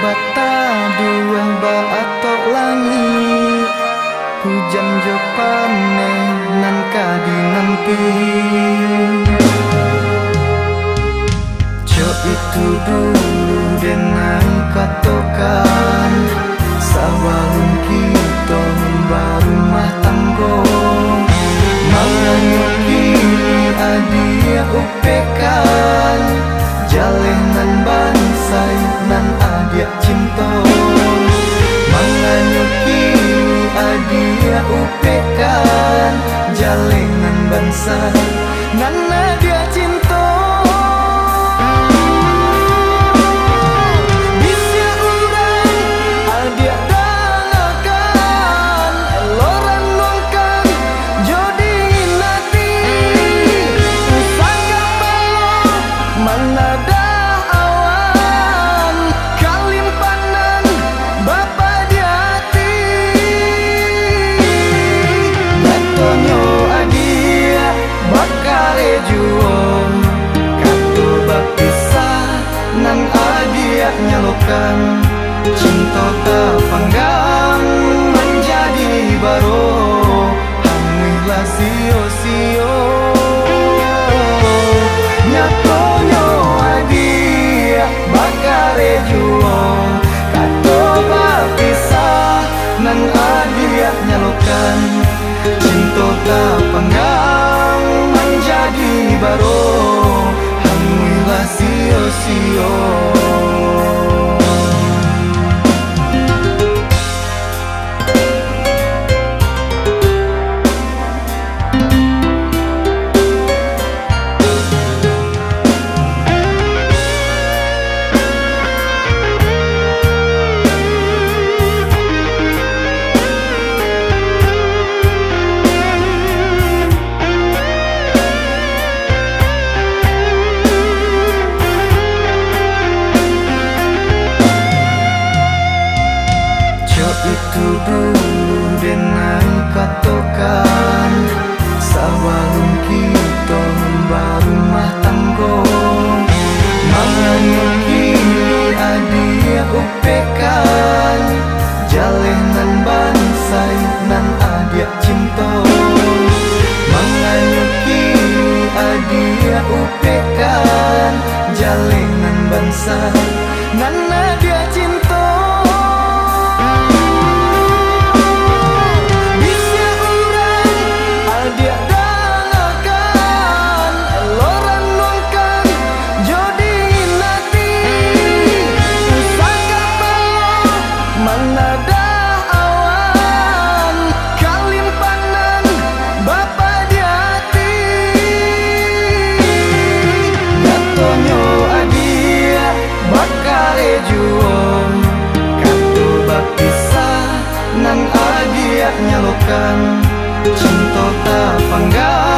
bata dua baatok langit hujan jo paneh nan kadi nanti jo itu dulu denai katokan sawalun kita rumah tanggo manganyok kini adia upekan jalenan bansai nan adia cinta manganyok kini adia upekan jalenan bansai nan adia cinta nyalokan cinta tak panggang menjadi baru hamilah sio-sio nyatonyo adia bakare juong kato berpisah nan adia nyalokan cinta tak panggang menjadi baru hamilah sio-sio. Itu dulu denai katokan sawalun kita rumah tanggo manganyok kini adia upekan jalenan bansai nan adia cinta manganyok kini adia upekan jalenan bansai nan adia cinta nyalokan cinta tak panggang